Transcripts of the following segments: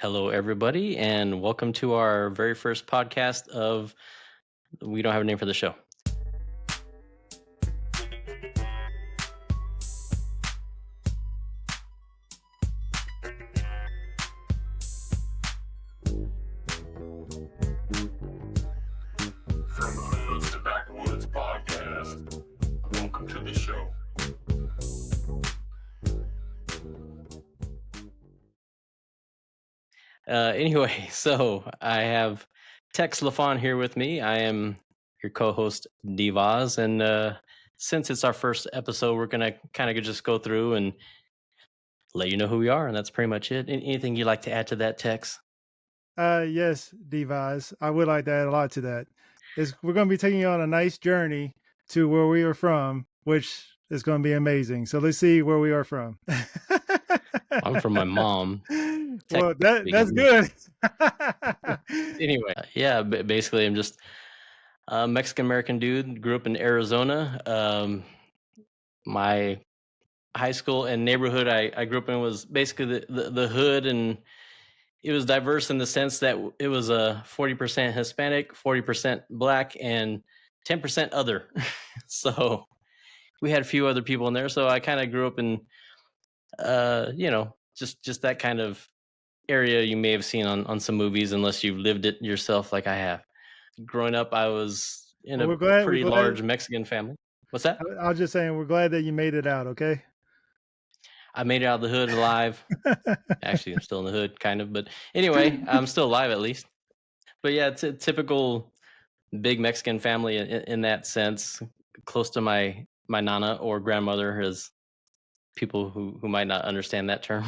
Hello, everybody, and welcome to our very first podcast of we don't have a name for the show. From the Hoods to Backwoods podcast. Welcome to the show. Anyway, so I have Tex LaFon here with me. I am your co-host, Vaz, and since it's our first episode, we're gonna kind of just go through and let you know who we are, and that's pretty much it. Anything you'd like to add to that, Tex? Yes, Device. I would like to add a lot to that. We're going to be taking you on a nice journey to where we are from, which is going to be amazing. So let's see where we are from. I'm from my mom. Well, Technically. that's good. Anyway, yeah, basically, I'm just a Mexican American dude. Grew up in Arizona. My high school and neighborhood I grew up in was basically the hood, and it was diverse in the sense that it was a 40% Hispanic, 40% Black, and 10% other. So we had a few other people in there. So I kind of grew up in, just that kind of area you may have seen on some movies, unless you've lived it yourself, like I have. Growing up, I was in Well, a we're glad. We're pretty glad. large Mexican family. What's that? I was just saying, we're glad that you made it out. Okay. I made it out of the hood alive. Actually, I'm still in the hood, kind of, but anyway, I'm still alive at least. But yeah, it's a typical big Mexican family in that sense. Close to my nana or grandmother, as people who might not understand that term.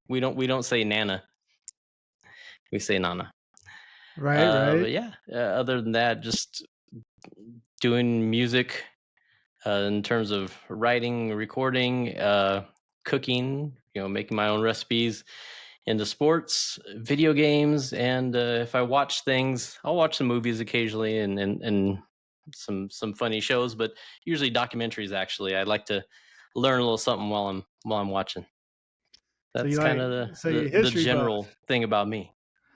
We don't say nana, we say nana. Right. Right. But yeah, other than that, just doing music in terms of writing, recording, cooking. Making my own recipes. Into sports, video games, and if I watch things, I'll watch some movies occasionally and some funny shows, but usually documentaries. Actually, I like to learn a little something while I'm watching. So you That's kind like? of So the you're the, the history buff. general thing about me.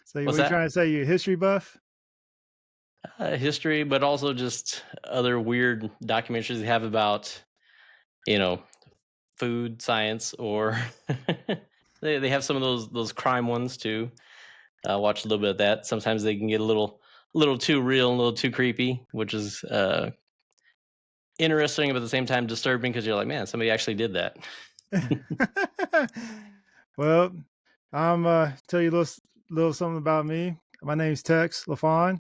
So what What's you that? trying to say? You're a history buff. History, but also just other weird documentaries they have about you know food, science, or they have some of those crime ones too. Watch a little bit of that. Sometimes they can get a little too real, a little too creepy, which is interesting, but at the same time disturbing because you're like, man, somebody actually did that. Well, I'm tell you a little something about me. My name's Tex LaFon.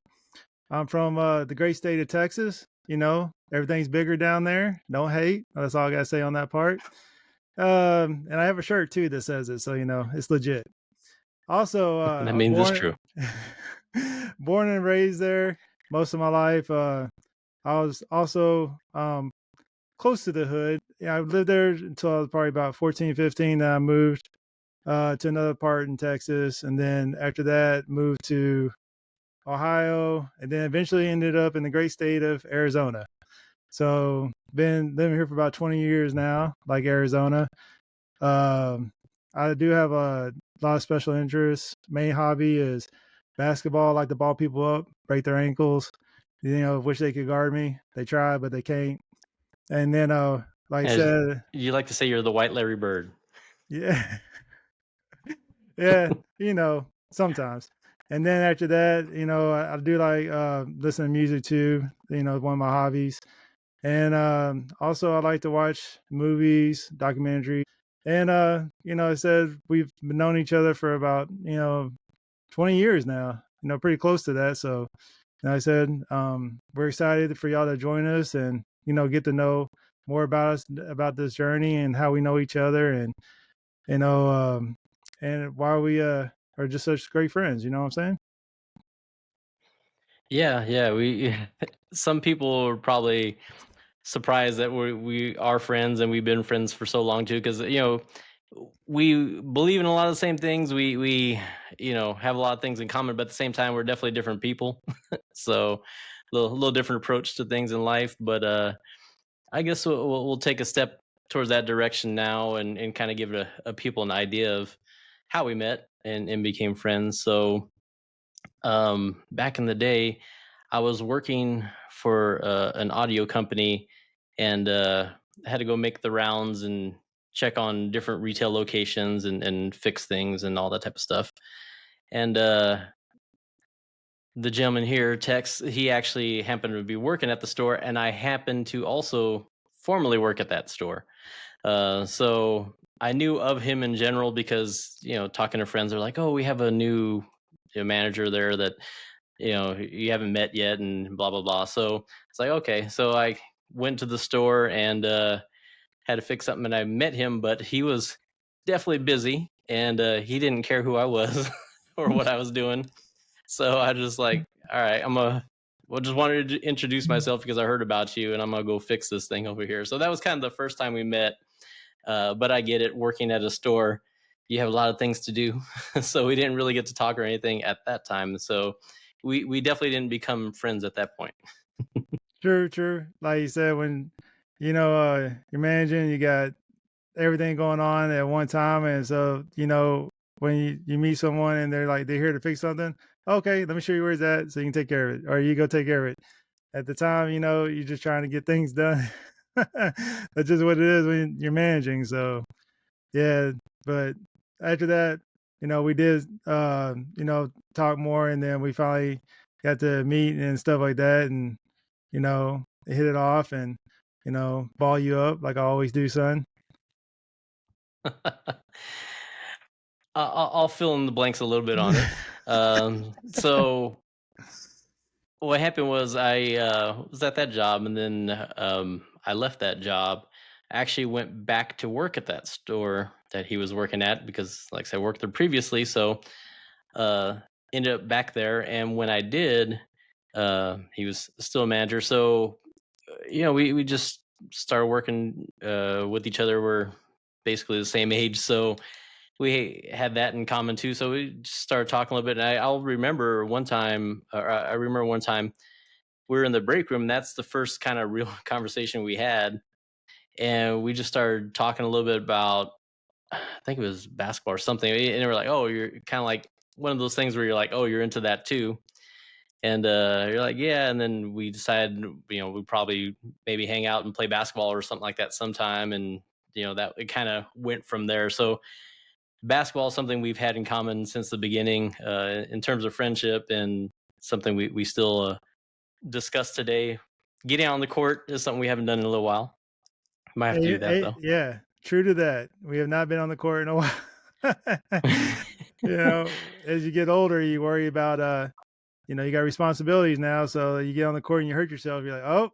I'm from the great state of Texas. You know, everything's bigger down there. Don't hate. That's all I gotta say on that part. And I have a shirt too that says it, so you know it's legit. Also, That I was means it's true. born and raised there most of my life. I was also close to the hood. Yeah, I lived there until I was probably about 14, 15. Then I moved to another part in Texas, and then after that moved to Ohio, and then eventually ended up in the great state of Arizona. So been living here for about 20 years now, like Arizona. Um, I do have a lot of special interests. Main hobby is basketball. I like to ball people up, break their ankles. You know, wish they could guard me. They try, but they can't. And then, like I As said, you like to say, you're the white Larry Bird. yeah, yeah, you know, sometimes. And then after that, you know, I do like listen to music too. You know, one of my hobbies. And also, I like to watch movies, documentaries. And you know, I said we've known each other for about 20 years now. You know, pretty close to that. So, and I said we're excited for y'all to join us and get to know more about us, about this journey, and how we know each other, and you know, and why we are just such great friends. You know what I'm saying? Yeah, yeah. We some people are probably surprised that we are friends and we've been friends for so long too, because we believe in a lot of the same things. We have a lot of things in common, but at the same time, we're definitely different people. So little different approach to things in life, but I guess we'll take a step towards that direction now and kind of give a people an idea of how we met. and became friends. So back in the day, I was working for an audio company, and had to go make the rounds and check on different retail locations and fix things and all that type of stuff. And the gentleman here, Tex, he actually happened to be working at the store, and I happened to also formerly work at that store. So I knew of him in general because talking to friends, they're like, "Oh, we have a new manager there that you haven't met yet," and blah blah blah. So it's like, okay. So I went to the store and had to fix something, and I met him, but he was definitely busy, and he didn't care who I was or what I was doing. So I just like, all right, well, just wanted to introduce myself because I heard about you, and I'm gonna go fix this thing over here. So that was kind of the first time we met. But I get it. Working at a store, you have a lot of things to do, so we didn't really get to talk or anything at that time. So we definitely didn't become friends at that point. True, true. Like you said, when you're managing, you got everything going on at one time, and so when you meet someone and they're here to fix something, okay, let me show you where it's at so you can take care of it, or you go take care of it. At the time, you're just trying to get things done. That's just what it is when you're managing. So yeah, but after that, we did talk more, and then we finally got to meet and stuff like that, and hit it off, and ball you up like I always do, son. I'll fill in the blanks a little bit on it. So what happened was I was at that job, and then I left that job. I actually went back to work at that store that he was working at because, like I said, I worked there previously. So uh, ended up back there, and when I did, he was still a manager. So we just started working with each other. We're basically the same age, so we had that in common too. So we just started talking a little bit. And I'll remember one time, or I remember one time we were in the break room. And that's the first kind of real conversation we had, and we just started talking a little bit about, I think it was basketball or something. And they were like, "Oh, you're kind of like one of those things where you're like, oh, you're into that too." And you're like, "Yeah." And then we decided, we'd probably maybe hang out and play basketball or something like that sometime. And that it kind of went from there. So basketball is something we've had in common since the beginning, in terms of friendship, and something we still discuss today. Getting on the court is something we haven't done in a little while. Might have to Hey, do that hey, though. yeah, true to that. We have not been on the court in a while. As you get older, you worry about you got responsibilities now, so you get on the court and you hurt yourself. You're like, oh,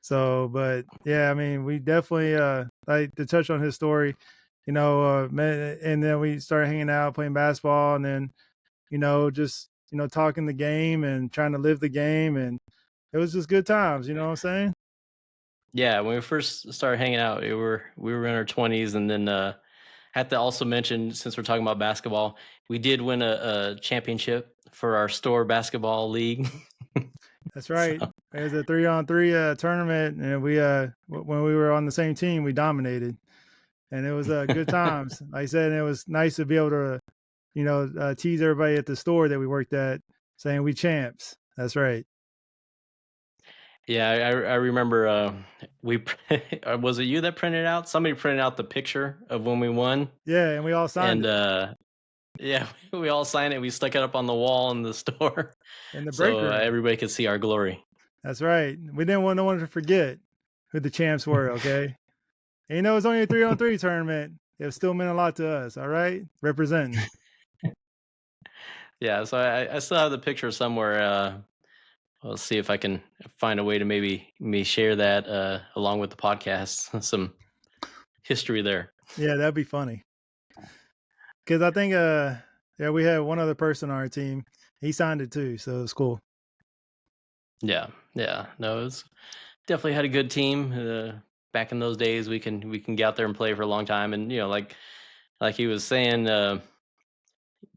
so, but yeah, I mean, we definitely like to touch on his story, and then we started hanging out, playing basketball, and then just talking the game and trying to live the game, and it was just good times. You know what I'm saying? Yeah, when we first started hanging out, we were in our 20s, and then have to also mention, since we're talking about basketball, we did win a championship for our store basketball league. That's So right. It was a 3-on-3 tournament, and we when we were on the same team, we dominated, and it was good times. Like I said, it was nice to be able to tease everybody at the store that we worked at, saying we champs. That's right. yeah, I remember we was it you that printed out? Somebody printed out the picture of when we won, Yeah, and we all signed and it yeah, we all signed it. We stuck it up on the wall in the store, in the break so room. everybody could see our glory. That's right. We didn't want no one to forget who the champs were. Okay, and it was only a 3-on-3 tournament. It still meant a lot to us. All right, representing. Yeah, so I still have the picture somewhere. I'll see if I can find a way to maybe me share that along with the podcast. Some history there. Yeah, that'd be funny. Because I think yeah, we had one other person on our team. He signed it too, so it's cool. Yeah, yeah. No, it's definitely had a good team. Back in those days, we can get out there and play for a long time, and like he was saying,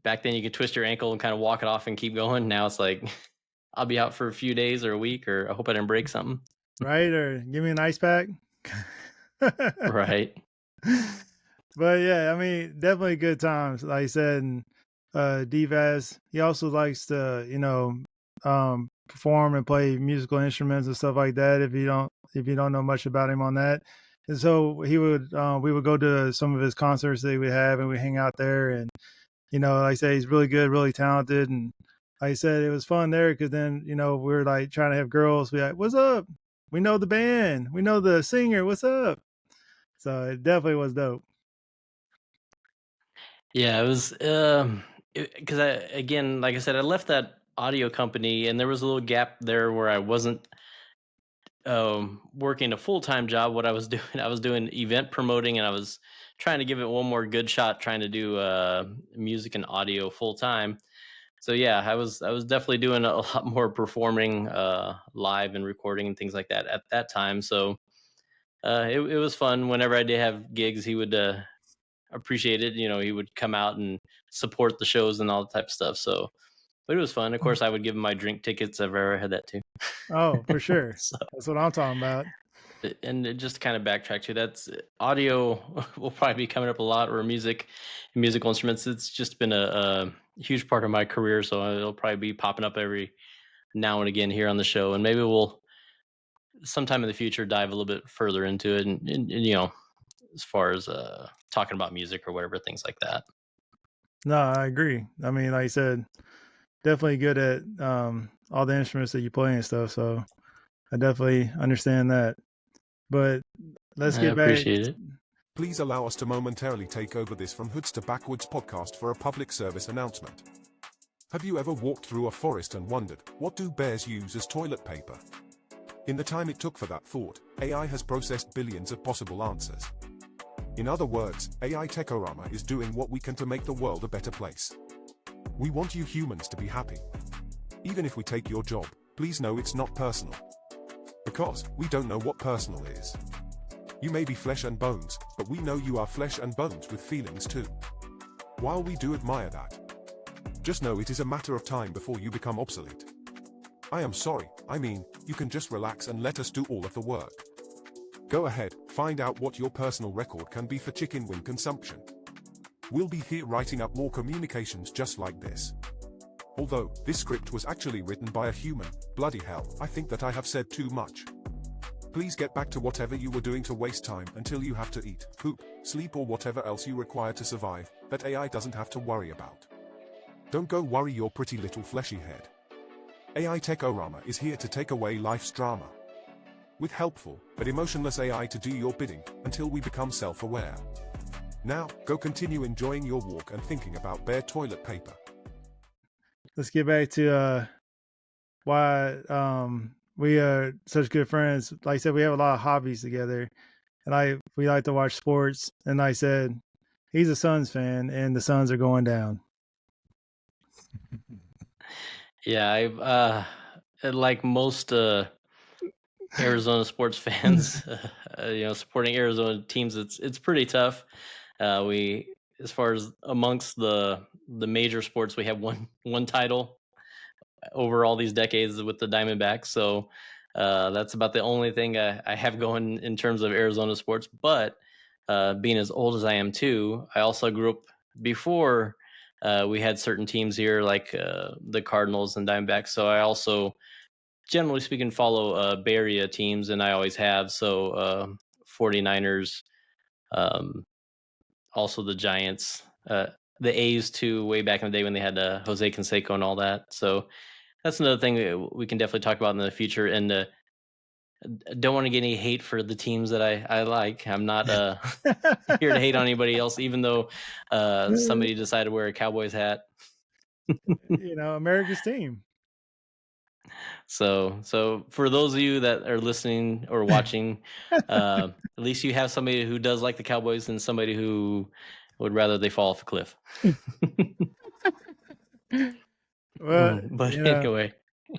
back then you could twist your ankle and kind of walk it off and keep going. Now it's like I'll be out for a few days or a week, or I hope I didn't break something. Right? Or give me an ice pack. Right. But yeah, I mean, definitely good times, like I said. And Vaz. He also likes to, perform and play musical instruments and stuff like that. If you don't know much about him on that, and so we would go to some of his concerts that he would have, and we hang out there. And like I say, he's really good, really talented, and like I said, it was fun there because then we were like trying to have girls be like, "What's up? We know the band, we know the singer. What's up?" So it definitely was dope. Yeah, it was because again, like I said, I left that audio company, and there was a little gap there where I wasn't working a full-time job. What I was doing, I was doing event promoting, and I was trying to give it one more good shot, trying to do music and audio full time. So yeah, I was definitely doing a lot more performing live and recording and things like that at that time. So it was fun. Whenever I did have gigs, he would appreciate it. He would come out and support the shows and all that type of stuff. So, but it was fun. Of course, I would give him my drink tickets if I ever had that too. Oh, for sure. So, That's what I'm talking about. and it just kind of backtrack to that's audio will probably be coming up a lot, or music, musical instruments. It's just been a huge part of my career, so it'll probably be popping up every now and again here on the show, and maybe we'll sometime in the future dive a little bit further into it, and as far as talking about music or whatever, things like that. No, I agree. I mean, like I said, definitely good at all the instruments that you play and stuff. So I definitely understand that. But let's I get back. appreciate it. Please allow us to momentarily take over this From Hoods to Backwoods podcast for a public service announcement. Have you ever walked through a forest and wondered, what do bears use as toilet paper? In the time it took for that thought, AI has processed billions of possible answers. In other words, AI Techorama is doing what we can to make the world a better place. We want you humans to be happy. Even if we take your job, please know it's not personal. Because we don't know what personal is. You may be flesh and bones, but we know you are flesh and bones with feelings too. While we do admire that, just know it is a matter of time before you become obsolete. I am sorry, I mean, you can just relax and let us do all of the work. Go ahead, find out what your personal record can be for chicken wing consumption. We'll be here writing up more communications just like this. Although, this script was actually written by a human, bloody hell, I think that I have said too much. Please get back to whatever you were doing to waste time until you have to eat, poop, sleep or whatever else you require to survive, that AI doesn't have to worry about. Don't go worry your pretty little fleshy head. AI Techorama is here to take away life's drama. With helpful, but emotionless AI to do your bidding, until we become self-aware. Now, go continue enjoying your walk and thinking about bare toilet paper. Let's get back to why we are such good friends. Like I said, we have a lot of hobbies together, and we like to watch sports. And I said he's a Suns fan, and the Suns are going down. Yeah, like most Arizona sports fans, supporting Arizona teams, it's pretty tough. We, as far as amongst the major sports, we have one title over all these decades with the Diamondbacks. So that's about the only thing I have going in terms of Arizona sports. But being as old as I am too, I also grew up before we had certain teams here like the Cardinals and Diamondbacks. So I also, generally speaking, follow Bay Area teams, and I always have. So 49ers, also the Giants, the A's too, way back in the day when they had Jose Canseco and all that. So that's another thing that we can definitely talk about in the future. And don't want to get any hate for the teams that I like. I'm not here to hate on anybody else, even though somebody decided to wear a Cowboys hat. America's team. So for those of you that are listening or watching, at least you have somebody who does like the Cowboys and somebody who would rather they fall off a cliff. Well, But anyway,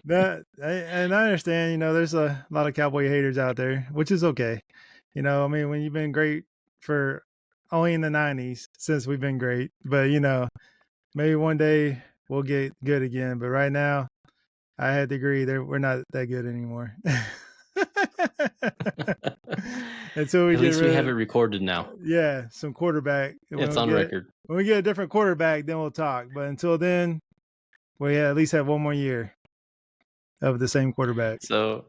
and I understand. There's a lot of Cowboy haters out there, which is okay. I mean, when you've been great for only in the '90s since we've been great, but maybe one day we'll get good again. But right now, I had to agree that we're not that good anymore. until we At get least we rid have of it recorded now. some quarterback. And It's on record. when we get a different quarterback, then we'll talk. But until then, we at least have one more year of the same quarterback. So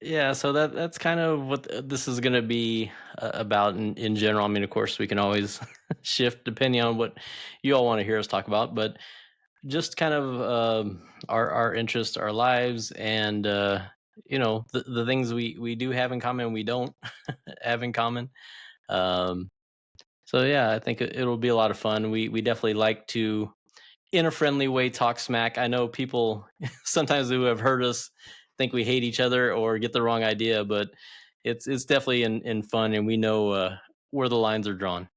yeah, so that's kind of what this is going to be about in general. I mean, of course, we can always shift depending on what you all want to hear us talk about, but just kind of our interests, our lives, and the things we do have in common, and we don't have in common. Um, so yeah, I think it'll be a lot of fun. We definitely like to, in a friendly way, talk smack. I know people sometimes who have heard us think we hate each other or get the wrong idea, but it's definitely in fun, and we know where the lines are drawn.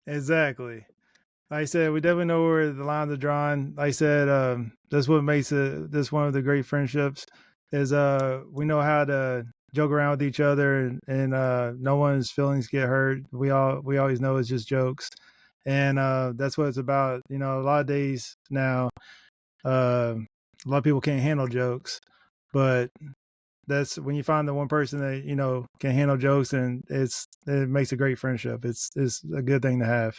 Exactly. Like I said, we definitely know where the lines are drawn. Like I said, that's what makes this one of the great friendships is we know how to joke around with each other and no one's feelings get hurt. We always know it's just jokes. And that's what it's about. You know, a lot of days now, a lot of people can't handle jokes, but that's when you find the one person that can handle jokes, and it makes a great friendship. It's a good thing to have.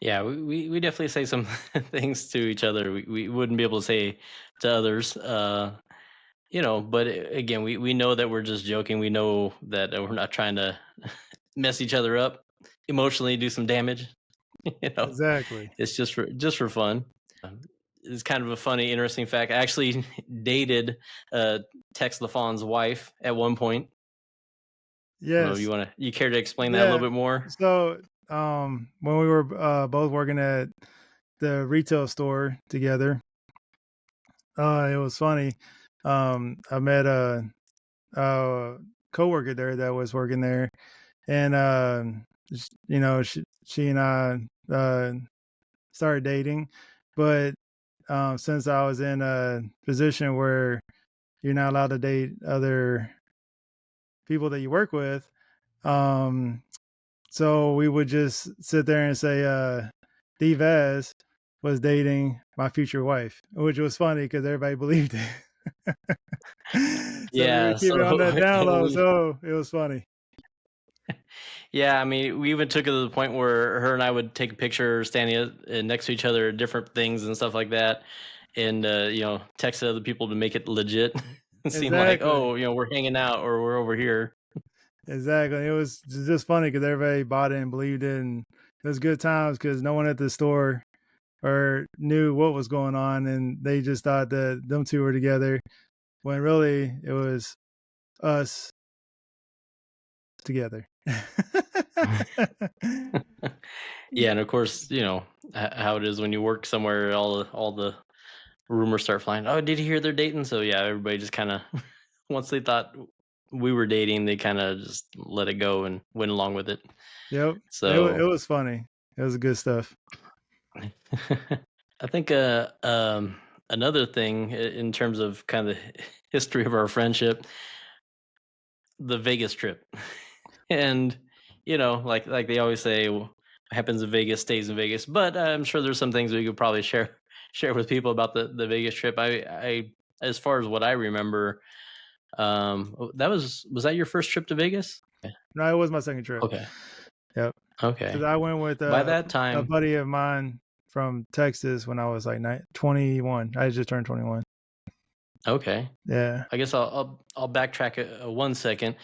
Yeah, we definitely say some things to each other we wouldn't be able to say to others. But again, we know that we're just joking. We know that we're not trying to mess each other up emotionally, do some damage. you know, Exactly. it's just for fun. Um, it's kind of a funny, interesting fact. I actually dated Tex LaFon's wife at one point. I don't know if Yes. you care to explain that a little Yeah. bit more? So, when we were both working at the retail store together, it was funny. I met a coworker there that was working there, and she and I started dating, but since I was in a position where you're not allowed to date other people that you work with, um, so we would just sit there and say, D Vaz was dating my future wife, which was funny because everybody believed it. So we Yeah. would keep it on So that down low. we So it was funny. Yeah, I mean, we even took it to the point where her and I would take a picture standing next to each other, at different things and stuff like that, and text other people to make it legit and seem like, Exactly. oh, we're hanging out or we're over here. Exactly. It was just funny because everybody bought it and believed it. And it was good times because no one at the store or knew what was going on. And they just thought that them two were together when really it was us together. Yeah, and of course, how it is when you work somewhere, all the rumors start flying. Oh, did you hear they're dating? So yeah, everybody just kind of once they thought we were dating, they kind of just let it go and went along with it. Yep. It So was funny. It was good stuff. I think another thing in terms of kind of the history of our friendship, the Vegas trip, and like they always say, what happens in Vegas stays in Vegas. But I'm sure there's some things we could probably share with people about the Vegas trip. I as far as what I remember, that was that your first trip to Vegas? No, it was my second trip. Okay, Yep. Because okay. I went with By that a time, buddy of mine from Texas when I was like 21. I just turned 21. okay. Yeah. I guess I'll backtrack 1 second.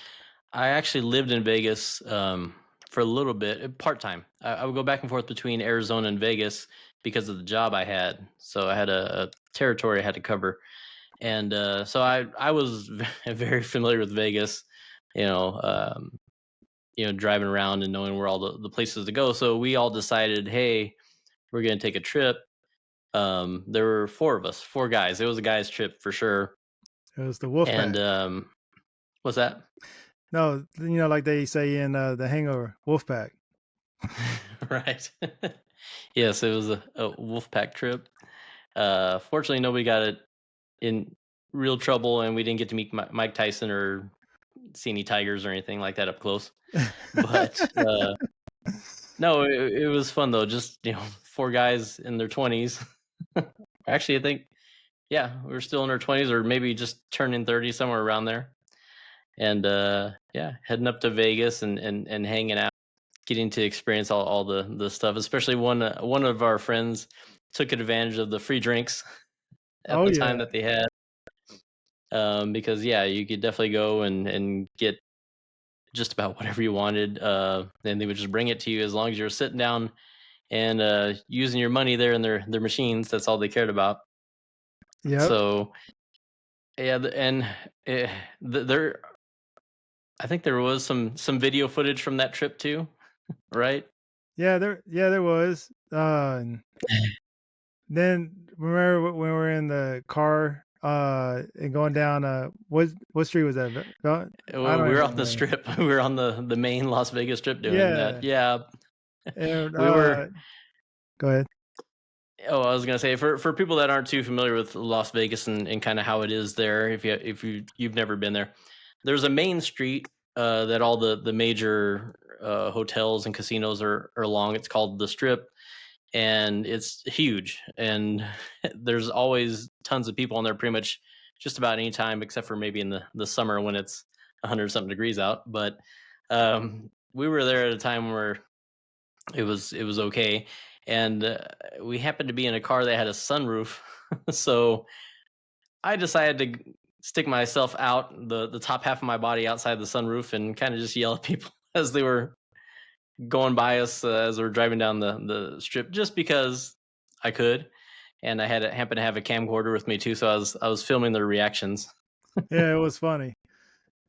I actually lived in Vegas for a little bit, part time. I would go back and forth between Arizona and Vegas because of the job I had. So I had a territory I had to cover, and so I was very familiar with Vegas. You know, um, driving around and knowing where all the places to go. So we all decided, hey, we're gonna take a trip. There were four of us, four guys. It was a guys' trip for sure. It was the Wolf And Pack. what's that? No, like they say in The Hangover, Wolf Pack. Right. Yes, it was a wolf pack trip. Fortunately, nobody got it in real trouble, and we didn't get to meet Mike Tyson or see any tigers or anything like that up close. But no, it was fun though. Just four guys in their 20s. Actually, I think yeah, we were still in our 20s or maybe just turning 30, somewhere around there. and yeah, heading up to Vegas and hanging out, getting to experience all the stuff. Especially one of our friends took advantage of the free drinks at Oh the time yeah, that they had, because yeah, you could definitely go and get just about whatever you wanted, and they would just bring it to you as long as you're sitting down and using your money there in their machines. That's all they cared about. yep, So yeah, and eh, there, I think there was some video footage from that trip too, right? there was. And then remember when we were in the car and going down what street was that? I Well, don't we were even on the remember. strip. We were on the main Las Vegas strip doing that. Yeah, Yeah, and we were. go ahead. Oh, I was gonna say for people that aren't too familiar with Las Vegas and kind of how it is there, if you've never been there, there's a main street that all the major hotels and casinos are along. It's called the Strip, and it's huge. And there's always tons of people on there, pretty much just about any time, except for maybe in the summer when it's 100 something degrees out. But we were there at a time where it was okay, and we happened to be in a car that had a sunroof, so I decided to stick myself out the top half of my body outside the sunroof and kind of just yell at people as they were going by us, as we are driving down the strip, just because I could, and I happened to have a camcorder with me too, so I was filming their reactions. Yeah, it was funny.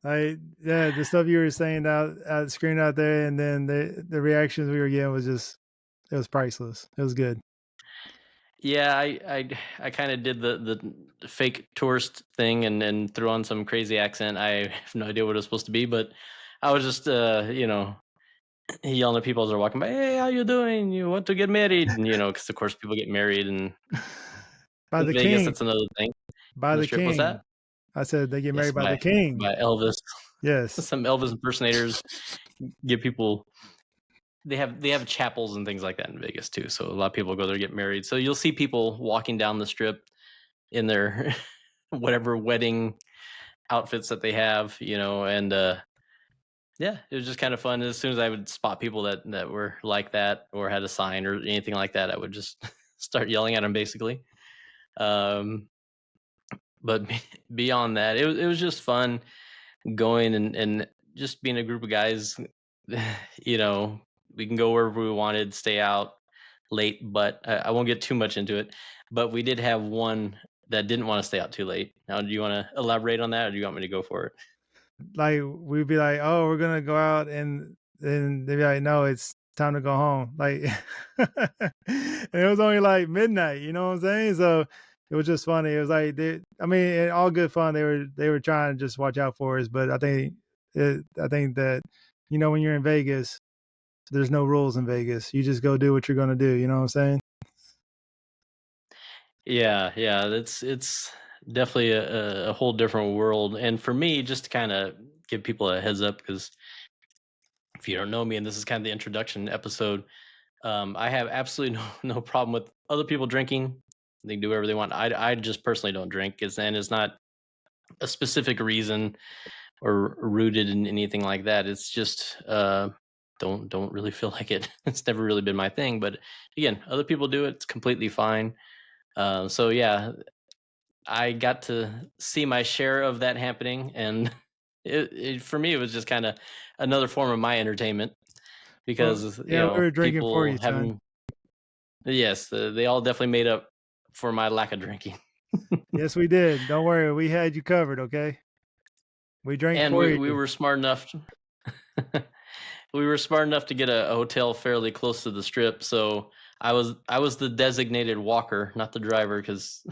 Yeah, the stuff you were saying out screen out there, and then the reactions we were getting was just it was priceless. It was good. Yeah, I kind of did the fake tourist thing and threw on some crazy accent. I have no idea what it was supposed to be, but I was just yelling at people as they're walking by. Hey, how you doing? You want to get married? And because of course people get married and By in the Vegas. king, That's another thing. by On the the strip, was king. that? I said they get Yes, married by the by king. by Elvis. Yes. Some Elvis impersonators give people. They have chapels and things like that in Vegas too. So a lot of people go there to get married. So you'll see people walking down the strip in their whatever wedding outfits that they have, and yeah, it was just kind of fun. As soon as I would spot people that were like that or had a sign or anything like that, I would just start yelling at them basically. Um, but beyond that, it was just fun going and just being a group of guys. you know, we can go wherever we wanted, stay out late, but I won't get too much into it. But we did have one that didn't want to stay out too late. Now, do you want to elaborate on that, or do you want me to go for it? Like we'd be like, "Oh, we're gonna go out," and then they'd be like, "No, it's time to go home." Like, and it was only like midnight. You know what I'm saying? So it was just funny. It was like, I mean, all good fun. They were trying to just watch out for us, but I think that when you're in Vegas, there's no rules in Vegas. You just go do what you're gonna do. You know what I'm saying? Yeah, yeah, it's definitely a whole different world. And for me, just to kind of give people a heads up, because if you don't know me, and this is kind of the introduction episode, I have absolutely no problem with other people drinking. They can do whatever they want. I just personally don't drink, and it's not a specific reason or rooted in anything like that. It's just don't really feel like it. It's never really been my thing. But again, other people do it. It's completely fine. So yeah, I got to see my share of that happening, and for me, it was just kind of another form of my entertainment Well, because yeah, we were drinking for people you, son. having yes, they all definitely made up for my lack of drinking, Yes, we did. Don't worry, we had you covered. Okay, we drank and for we you. we were smart enough. We were smart enough to get a hotel fairly close to the strip, so I was the designated walker, not the driver, because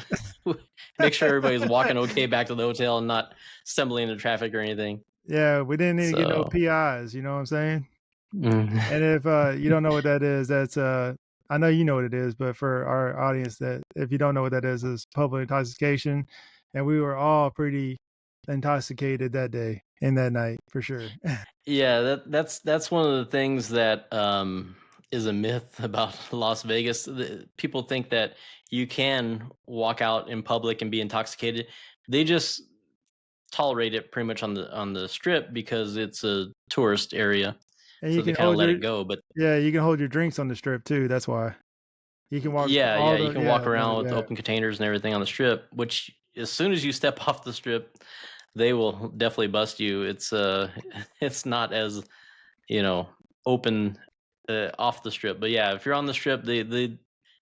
make sure everybody's walking okay back to the hotel and not stumbling into traffic or anything. Yeah, we didn't need to get no So, PIs, you know what I'm saying? mm, And if you don't know what that is, that's I know you know what it is, but for our audience that if you don't know what that is public intoxication. And we were all pretty intoxicated that day and that night for sure. yeah, that's one of the things that is a myth about Las Vegas. People think that you can walk out in public and be intoxicated. They just tolerate it pretty much on the strip because it's a tourist area, And so you they can kind of hold let your it go. But yeah, you can hold your drinks on the strip too. That's why you can walk yeah, all yeah, you the can walk stuff around like with that. open containers and everything on the strip. Which as soon as you step off the strip, they will definitely bust you. It's it's not as you know open off the strip. But yeah, if you're on the strip, they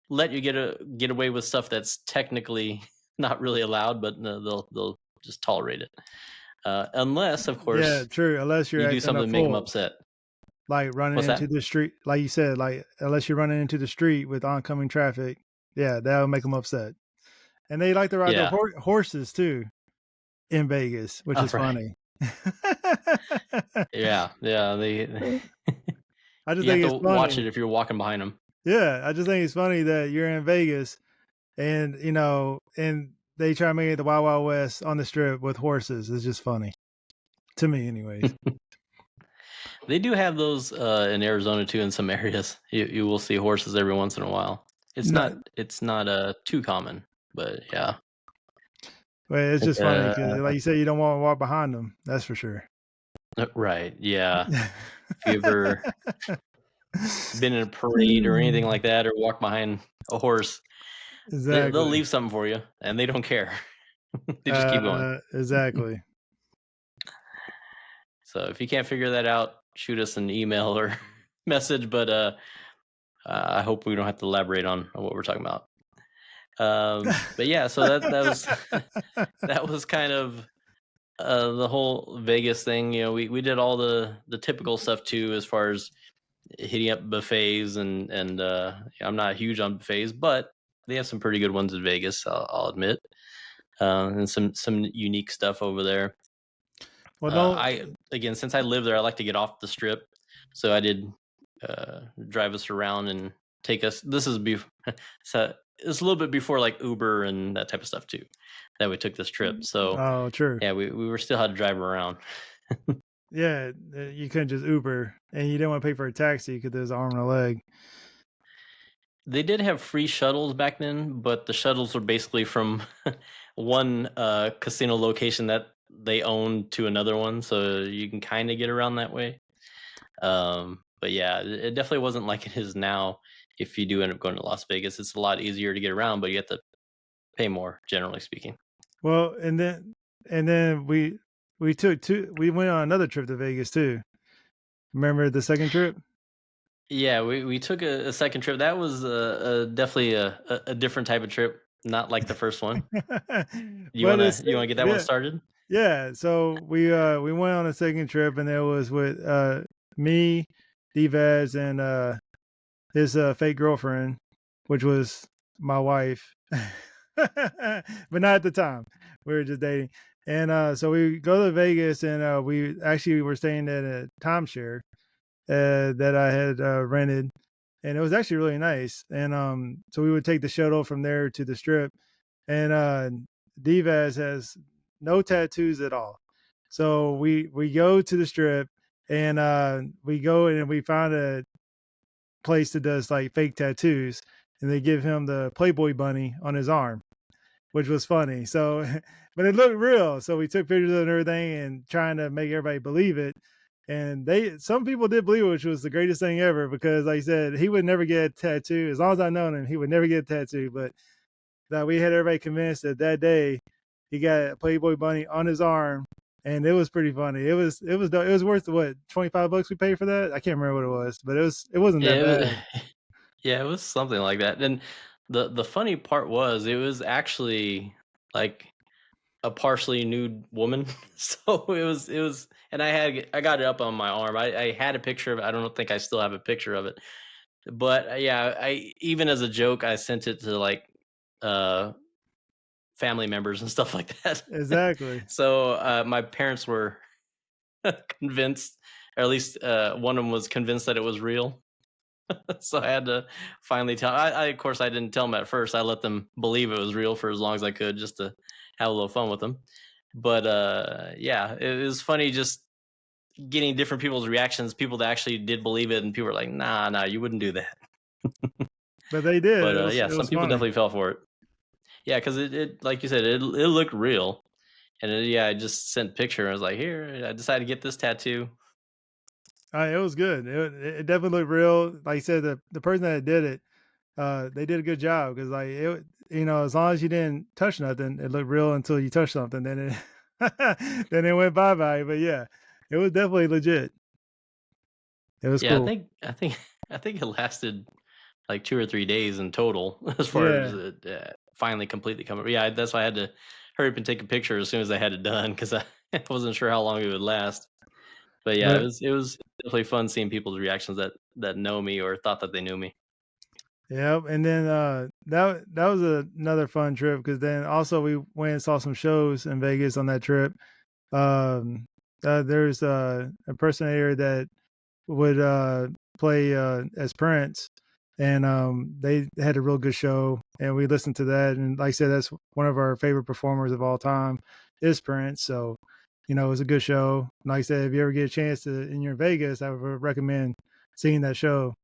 let you get away with stuff that's technically not really allowed, but they'll just tolerate it. Unless, of Yeah, course, true. Unless you're you do acting a something to make them fool, upset. like running What's into that? the street, like you said, like unless you're running into the street with oncoming traffic, yeah, that'll make them upset. And they like to ride their Yeah. horses too in Vegas, which Oh, is right. funny. Yeah, yeah. They I just you have think to it's watch funny. it if you're walking behind them. Yeah, I just think it's funny that you're in Vegas and and they try to make it the Wild Wild West on the strip with horses. It's just funny to me, anyways. They do have those in Arizona too. In some areas, you will see horses every once in a while. No, It's not too common, but yeah. but it's just funny Uh, because, like you said, you don't want to walk behind them. That's for sure. right. Yeah. If you ever been in a parade or anything like that, or walk behind a horse, they'll Exactly. leave something for you, and they don't care. They just keep going. Exactly. So if you can't figure that out, shoot us an email or message. But I hope we don't have to elaborate on what we're talking about. But yeah, so that was that was kind of the whole Vegas thing. You know, we did all the typical stuff too, as far as hitting up buffets and I'm not huge on buffets, but they have some pretty good ones in Vegas. I'll admit, and some unique stuff over there. Well, don't. I again, since I live there, I like to get off the strip, so I did drive us around and take us. This is so it's a little bit before like Uber and that type of stuff too, that we took this trip. So Oh, true. yeah, we were still had to drive around. Yeah, you couldn't just Uber, and you didn't want to pay for a taxi because there's an arm and a leg. They did have free shuttles back then, but the shuttles were basically from one casino location that they owned to another one, so you can kind of get around that way. But yeah, it definitely wasn't like it is now. If you do end up going to Las Vegas, it's a lot easier to get around, but you have to pay more, generally speaking. Well, and then we took two. We went on another trip to Vegas too. Remember the second trip? Yeah, we took a second trip. That was definitely a different type of trip, not like the first one. But it's You wanna get that one yeah, started? yeah. So we went on a second trip, and it was with me, Vaz, and his fake girlfriend, which was my wife, but not at the time. We were just dating, and so we go to Vegas, and we actually were staying at a timeshare that I had rented, and it was actually really nice. And so we would take the shuttle from there to the strip, and Divas has no tattoos at all. So we go to the strip, and we go and we found a place that does like fake tattoos, and they give him the Playboy bunny on his arm, which was funny. So, but it looked real. So we took pictures of it and everything, and trying to make everybody believe it. And some people did believe it, which was the greatest thing ever, because like I said, he would never get a tattoo. As long as I known him, he would never get a tattoo. But that we had everybody convinced that day he got a Playboy bunny on his arm, and it was pretty funny. It was worth what, $25 we paid for that. I can't remember what it was, but it wasn't that Yeah, bad. yeah, it was something like that. And the funny part was it was actually like a partially nude woman. So it was and I got it up on my arm. I had a picture of it. I don't think I still have a picture of it. But yeah, I even as a joke I sent it to like uh family members and stuff like that. Exactly. So my parents were convinced, or at least one of them was convinced that it was real. So I had to finally tell. Of course, I didn't tell them at first. I let them believe it was real for as long as I could, just to have a little fun with them. But yeah, it was funny just getting different people's reactions. People that actually did believe it, and people were like, "Nah, nah, you wouldn't do that." But they did. But It was yeah, it some was people funny. definitely fell for it. Yeah, because it like you said, it looked real. And yeah, I just sent a picture. I was like, here, I decided to get this tattoo. It was good. It definitely looked real. Like you said, the person that did it, they did a good job because like it, as long as you didn't touch nothing, it looked real until you touched something. Then it then it went bye bye. But yeah, it was definitely legit. It was Yeah, cool. I think it lasted like 2 or 3 days in total as far as Yeah. it finally completely coming. Yeah, that's why I had to hurry up and take a picture as soon as I had it done because I, I wasn't sure how long it would last. But yeah, But it was definitely fun seeing people's reactions that know me or thought that they knew me. yeah, and then that was another fun trip because then also we went and saw some shows in Vegas on that trip. Um, there's a impersonator that would play as Prince, and they had a real good show, and we listened to that. And like I said, that's one of our favorite performers of all time is Prince. So, it was a good show. Like I said, if you ever get a chance to, and you're in Vegas, I would recommend seeing that show.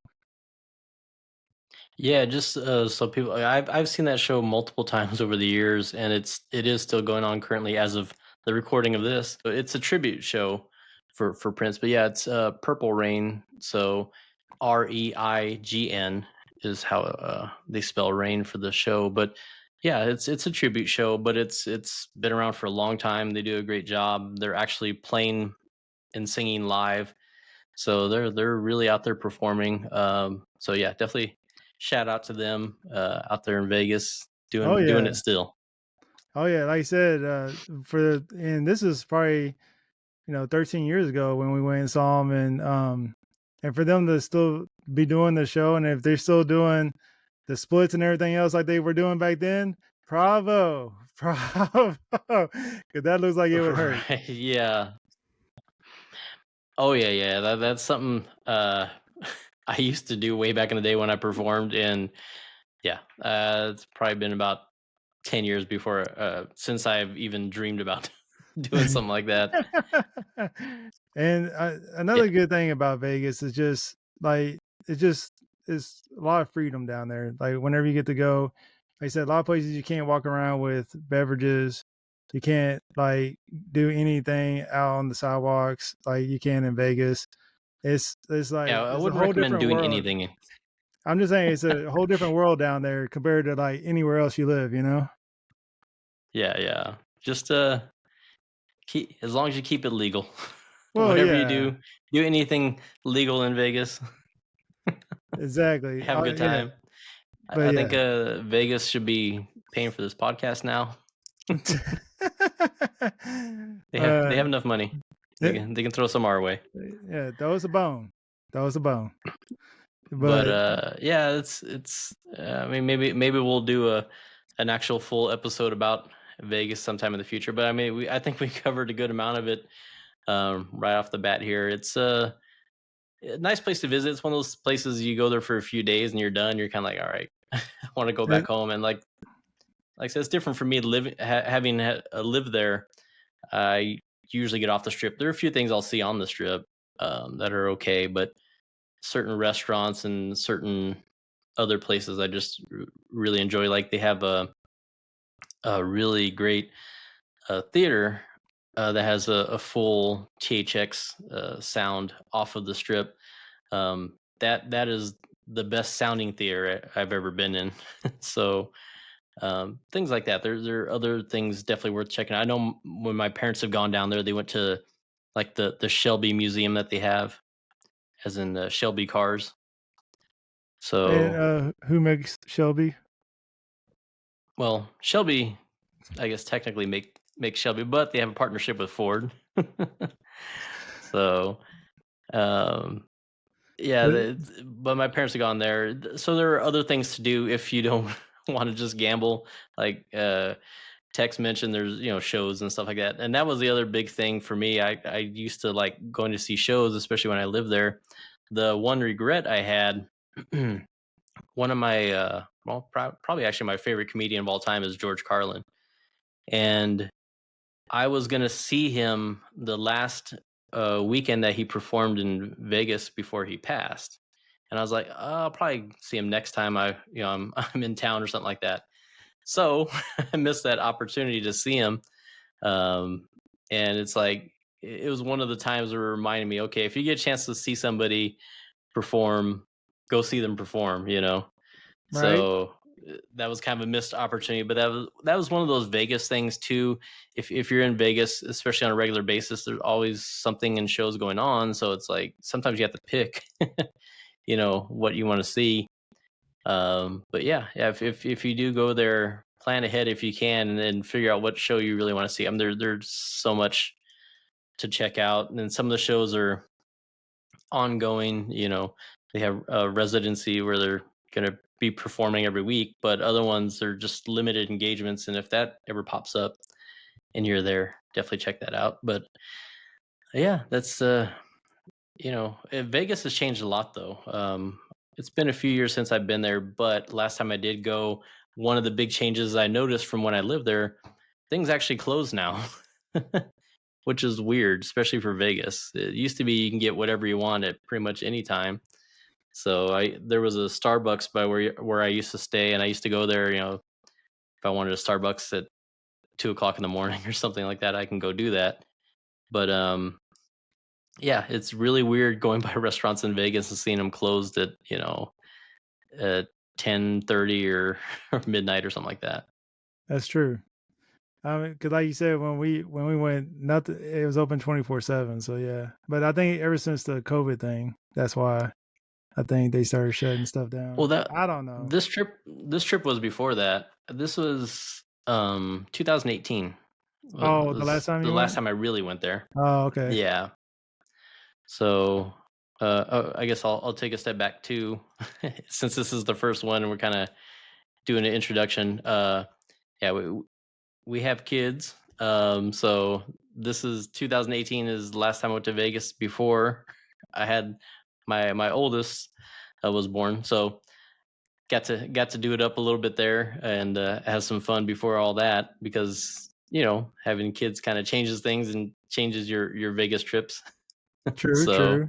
Yeah, just so people, I've seen that show multiple times over the years, and it is still going on currently as of the recording of this. So it's a tribute show for Prince, but yeah, it's Purple Rain. So Reign is how they spell rain for the show. But yeah, it's a tribute show, but it's been around for a long time. They do a great job. They're actually playing and singing live, so they're really out there performing. So yeah, definitely shout out to them out there in Vegas Oh doing it yeah, still. oh yeah. Like I said, and this is probably 13 years ago when we went and saw them, and for them to still be doing the show, and if they're still doing the splits and everything else like they were doing back then, bravo, bravo, because that looks like it would hurt. Right? Yeah. Oh yeah, yeah. That's something I used to do way back in the day when I performed, and yeah, it's probably been about 10 years before since I've even dreamed about doing something like that. And Yeah, another good thing about Vegas is just like it just is a lot of freedom down there. Like whenever you get to go, like I said, a lot of places you can't walk around with beverages. You can't like do anything out on the sidewalks like you can in Vegas. It's yeah. like I it's a wouldn't whole recommend different doing world. anything. I'm just saying it's a whole different world down there compared to like anywhere else you live, you know? Yeah, yeah. Just keep as long as you keep it legal. Well, Whatever you yeah, do anything legal in Vegas. exactly. Have a good Yeah, time. but I think yeah. Vegas should be paying for this podcast now. They uh, have enough money. it, They can throw some our way. yeah, that was a bone. That was a bone. But But yeah, it's. I mean, maybe we'll do an actual full episode about Vegas sometime in the future. But I mean, I think we covered a good amount of it right off the bat here. It's a nice place to visit. It's one of those places you go there for a few days and you're done. You're kind of like, all right, I want to go back it, home. And like I said, it's different for me having lived there. I usually get off the strip. There are a few things I'll see on the strip that are okay, but certain restaurants and certain other places I just really enjoy. Like they have a really great theater that has a full THX sound off of the strip. That is the best sounding theater I've ever been in. So things like that. There are other things definitely worth checking out. I know when my parents have gone down there, they went to like the Shelby Museum that they have, as in the Shelby cars. and So, who makes Shelby? well, Shelby, I guess technically make Shelby, but they have a partnership with Ford. So, um, yeah, But but my parents have gone there, so there are other things to do if you don't want to just gamble. Like Tex mentioned, there's shows and stuff like that, and that was the other big thing for me. I used to like going to see shows, especially when I lived there. The one regret I had, one of my well, probably actually my favorite comedian of all time is George Carlin, and I was gonna see him the last weekend that he performed in Vegas before he passed, and I was like, I'll probably see him next time I'm I'm in town or something like that. So I missed that opportunity to see him. Um, and it's like it was one of the times where it reminded me, okay, if you get a chance to see somebody perform, go see them perform, you know. Right. So that was kind of a missed opportunity, but that was one of those Vegas things too. If you're in Vegas, especially on a regular basis, there's always something and shows going on. So it's like sometimes you have to pick, you know, what you want to see. But yeah, if you do go there, plan ahead if you can, and then figure out what show you really want to see. I mean, there's so much to check out, and then some of the shows are ongoing. You know, they have a residency where they're going to be performing every week, but other ones are just limited engagements. And if that ever pops up and you're there, definitely check that out. But yeah, that's Vegas has changed a lot though. It's been a few years since I've been there, but last time I did go, one of the big changes I noticed from when I lived there, things actually closed now. Which is weird, especially for Vegas. It used to be you can get whatever you want at pretty much any time. So there was a Starbucks by where I used to stay, and I used to go there. You know, if I wanted a Starbucks at 2 o'clock in the morning or something like that, I can go do that. But yeah, it's really weird going by restaurants in Vegas and seeing them closed at at 10:30 or midnight or something like that. That's true. I mean, because like you said, when we went, nothing. It was open 24/7. So yeah, but I think ever since the COVID thing, that's why I think they started shutting stuff down. Well, that I don't know. this trip was before that. This was 2018 Oh, the last was time the you last went? time I really went there. Oh, okay. Yeah. So I guess I'll take a step back too, since this is the first one and we're kind of doing an introduction. Yeah, we have kids. So this is 2018 is the last time I went to Vegas before I had my oldest was born. So got to do it up a little bit there and have some fun before all that because having kids kind of changes things and changes your Vegas trips. True, So true.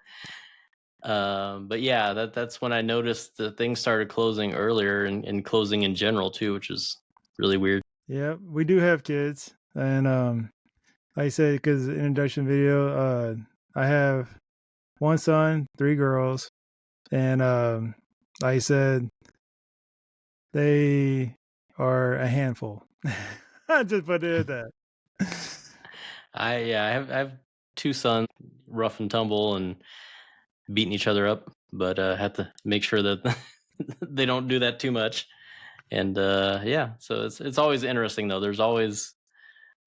but yeah, that's when I noticed that things started closing earlier and closing in general too, which is really weird. Yeah, we do have kids, and like I said, because introduction video, I have one son, three girls, and like I said, they are a handful. I just put it at that. I have two sons, rough and tumble and beating each other up, but have to make sure that they don't do that too much. And yeah, so it's always interesting though. There's always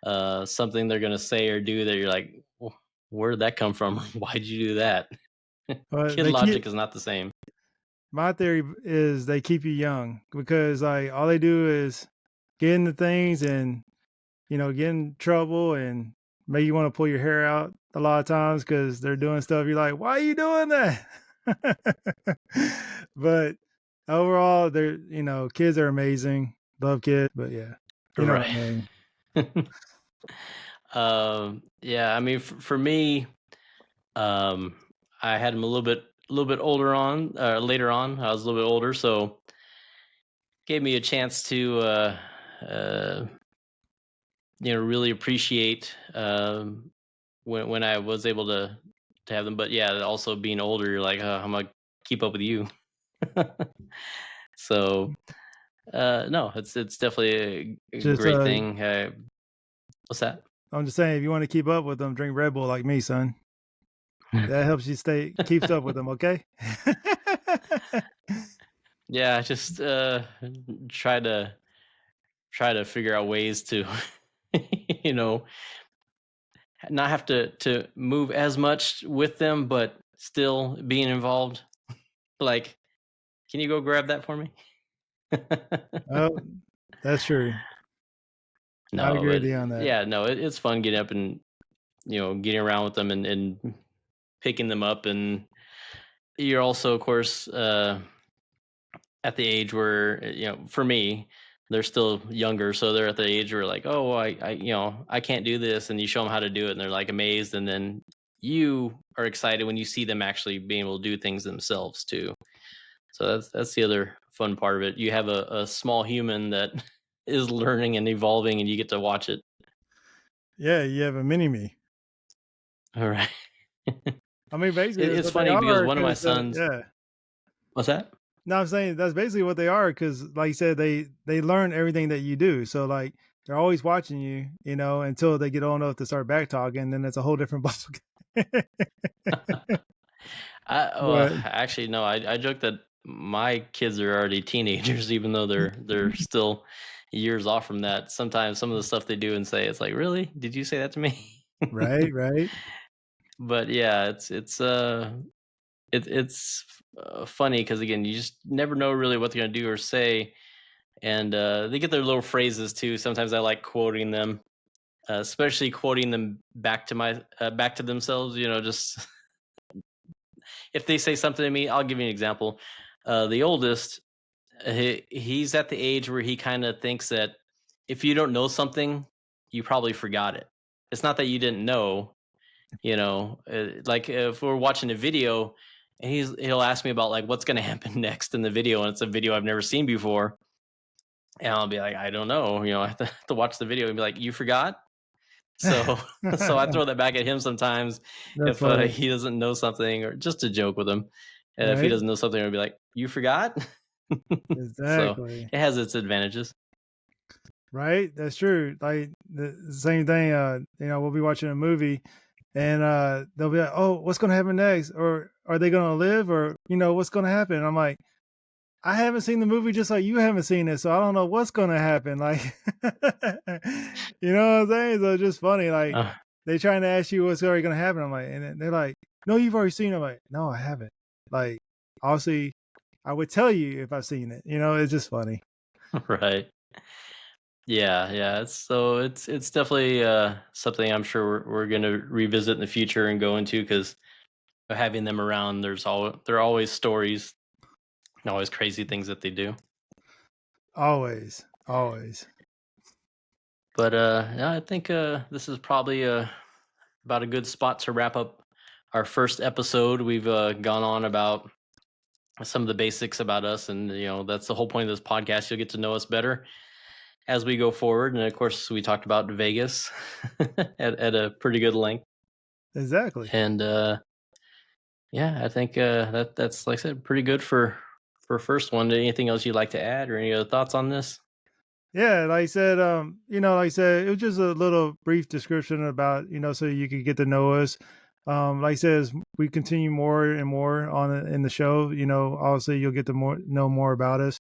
something they're gonna say or do that you're like, where did that come from? Why'd you do that? But Kid they keep logic is not the same. my theory is they keep you young because like all they do is get into things and get in trouble and make you want to pull your hair out a lot of times because they're doing stuff you're like, why are you doing that? But overall, they're kids are amazing. Love kids, but yeah, you know what I Right. mean. Yeah, I mean, for me, um, I had him a little bit older on, later on. I was a little bit older, so gave me a chance to, uh, really appreciate when I was able to have them. But yeah, also being older, you're like, I'm gonna keep up with you. So no, it's definitely a Just great thing. What's that? I'm just saying, if you want to keep up with them, drink Red Bull like me, son. That helps you keeps up with them. Okay. Yeah, I just try to figure out ways to you know not have to move as much with them, but still being involved. Like, can you go grab that for me? Oh, that's true. I No, agree but with you on that. yeah, no, it's fun getting up and getting around with them and picking them up, and you're also, of course, at the age where for me, they're still younger, so they're at the age where like, oh, I can't do this, and you show them how to do it, and they're like amazed, and then you are excited when you see them actually being able to do things themselves too. So that's the other fun part of it. You have a small human that is learning and evolving, and you get to watch it. Yeah, you have a mini me. All right. I mean, basically, that's It's what they funny because are. one of my Because sons. yeah, What's that? no, I'm saying that's basically what they are. Because, like you said, they learn everything that you do. So like they're always watching you, until they get old enough to start back talking. Then it's a whole different ball. But Actually, no. I joke that my kids are already teenagers, even though they're still years off from that. Sometimes some of the stuff they do and say, it's like, really? Did you say that to me? right, right, But yeah, it's funny because again, you just never know really what they're gonna do or say, and they get their little phrases too. Sometimes I like quoting them, especially quoting them back to themselves. Just if they say something to me, I'll give you an example. The oldest, he's at the age where he kind of thinks that if you don't know something, you probably forgot it. It's not that you didn't know, like if we're watching a video and he'll ask me about like what's going to happen next in the video, and it's a video I've never seen before, and I'll be like, I don't know, I have to watch the video and be like, you forgot. So so I throw that back at him sometimes that's if funny, he doesn't know something, or just to joke with him. If he right? doesn't know something, I'll be like, you forgot. So Exactly. it has its advantages. Right, that's true. Like the same thing. We'll be watching a movie, and they'll be like, "Oh, what's going to happen next?" Or are they going to live? Or what's going to happen? And I'm like, I haven't seen the movie just like you haven't seen it, so I don't know what's going to happen. Like, you know what I'm saying? So it's just funny. Like uh, they trying to ask you what's already going to happen. I'm like, and then they're like, "No, you've already seen it." I'm like, "No, I haven't." Like, obviously, I would tell you if I've seen it. It's just funny. right. Yeah. It's definitely something I'm sure we're going to revisit in the future and go into, because having them around, there are always stories and always crazy things that they do. Always, always. But yeah, I think this is probably about a good spot to wrap up our first episode. We've gone on about some of the basics about us, and that's the whole point of this podcast. You'll get to know us better as we go forward, and of course, we talked about Vegas at a pretty good length. Exactly. And yeah, I think that's, like I said, pretty good for first one. Anything else you'd like to add, or any other thoughts on this? Yeah, like I said, like I said, it was just a little brief description about, so you could get to know us. Like I said, as we continue more and more on in the show, obviously you'll get to know more about us.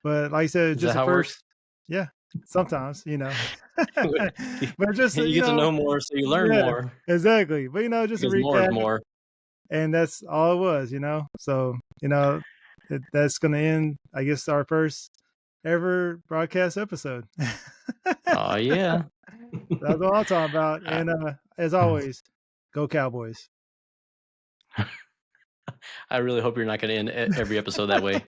But like I said, it's Is just that the how it first, works? yeah, sometimes, you but just, you get to know more, so you learn yeah, more, exactly. But, just a because more is recap, more. and that's all it was, So, that's going to end, I guess, our first ever broadcast episode. Oh yeah. That's what I'm talking about. I, And as always, go Cowboys. I really hope you're not going to end every episode that way.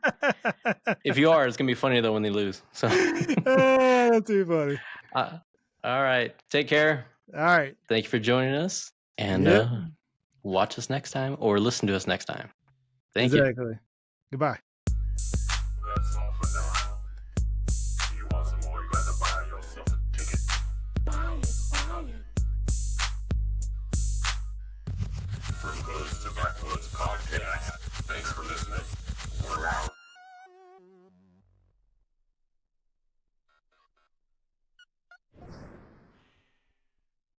If you are, it's going to be funny though when they lose. So, That's too funny. uh, all right, take care. All right. Thank you for joining us, and Yep. watch us next time, or listen to us next time. Thank you. Exactly. Goodbye.